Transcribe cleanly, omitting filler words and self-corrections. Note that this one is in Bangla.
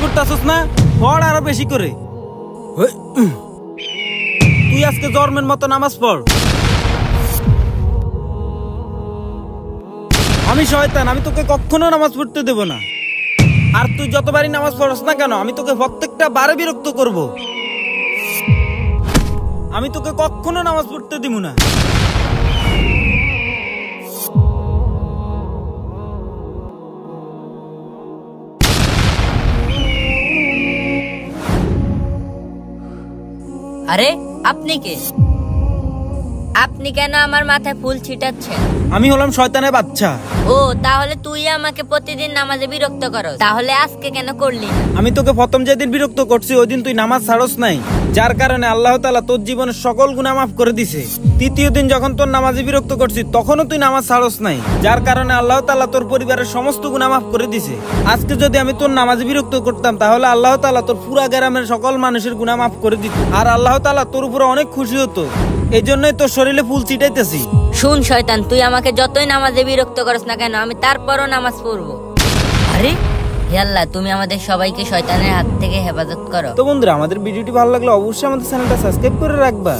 পড়তাছস না, পড় আরো বেশি করে। তুই আজকে জন্মের মতো নামাজ পড়। আমি শয়তান, আমি তোকে কখনো নামাজ পড়তে দেব না। আর তুই যতবারই নামাজ পড়স না কেন, আমি তোকে প্রত্যেকটা বারে বিরক্ত করব। আমি তোকে কখনো নামাজ পড়তে দিব না। আরে আপনি কে? আপনি কেন আমার মাথায় ফুল ছিটাচ্ছেন? আমি হলাম শয়তানের বাচ্চা। ও, তাহলে তুই আমাকে প্রতিদিন নামাজে বিরক্ত করস, তাহলে আজকে কেন করলি না? আমি তোকে প্রথম যেদিন বিরক্ত করছি ওই দিন তুই নামাজ ছাড়স নাই, যার কারণে আল্লাহ তাআলা তোর জীবনের সকল গুনাহ মাফ করে দিছে। তৃতীয় দিন যখন তোর নামাজে বিরক্ত করছি তখনও তুই নামাজ ছাড়স নাই, যার কারণে আল্লাহ তাআলা তোর পরিবারের সমস্ত গুনাহ মাফ করে দিছে। আজকে যদি আমি তোর নামাজে বিরক্ত করতাম তাহলে আল্লাহ তাআলা তোর পুরা গ্রামের সকল মানুষের গুনাহ মাফ করে দিত, আর আল্লাহ তাআলা তোর উপরে অনেক খুশি হতো। এই জন্যই তোর শরীরে ফুল ছিটাইতেছি। শুন শয়তান, তুই আমাকে যতই নামাজে বিরক্ত করস না কেন, আমি তারপরও নামাজ পড়বো। আরে হে আল্লাহ, তুমি আমাদের সবাইকে শয়তানের হাত থেকে হেফাজত করো। তো বন্ধুরা, আমাদের ভিডিওটি ভালো লাগলে অবশ্যই আমাদের চ্যানেলটা সাবস্ক্রাইব করে রাখবা।